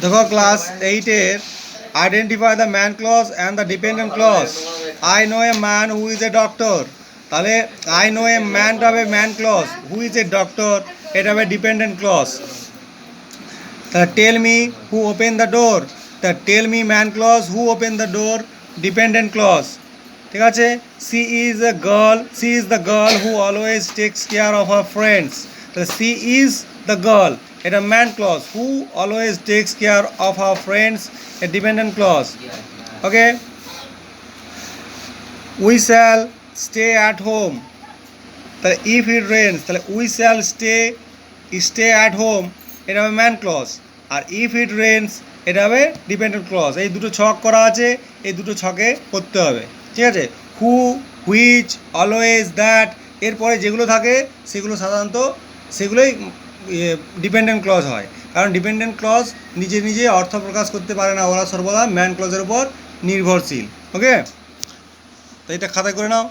দেখো ক্লাস 8-এর identify the main clause and the dependent clause. I know a man who is a doctor, তাহলে I know a ম্যানটা হবে main clause, who is a doctor এটা হবে dependent clause. তাহলে tell me who open the door, তা tell me main clause, who open the door dependent clause. ঠিক আছে, she is the girl who always takes care of her friends, তাহলে she is the girl এটা main clause, who always takes care of her friends a dependent clause. Okay, we shall stay at home, তাহলে if it rains তাহলে we shall stay at home এটা হবে main clause, আর if it rains এটা হবে dependent clause. এই দুটো ছক করা আছে, এই দুটো ছকে করতে হবে। ঠিক আছে, হু, হুইচ, অলওয়েজ, দ্যাট এরপরে যেগুলো থাকে সেগুলো সাধারণত সেগুলোই ডিপেন্ডেন্ট ক্লজ হয়, কারণ ডিপেন্ডেন্ট ক্লজ নিজে নিজে অর্থ প্রকাশ করতে পারে না, ওরা সর্বদা ম্যান ক্লজের উপর নির্ভরশীল। ওকে, তো এটা খাতায় করে নাও।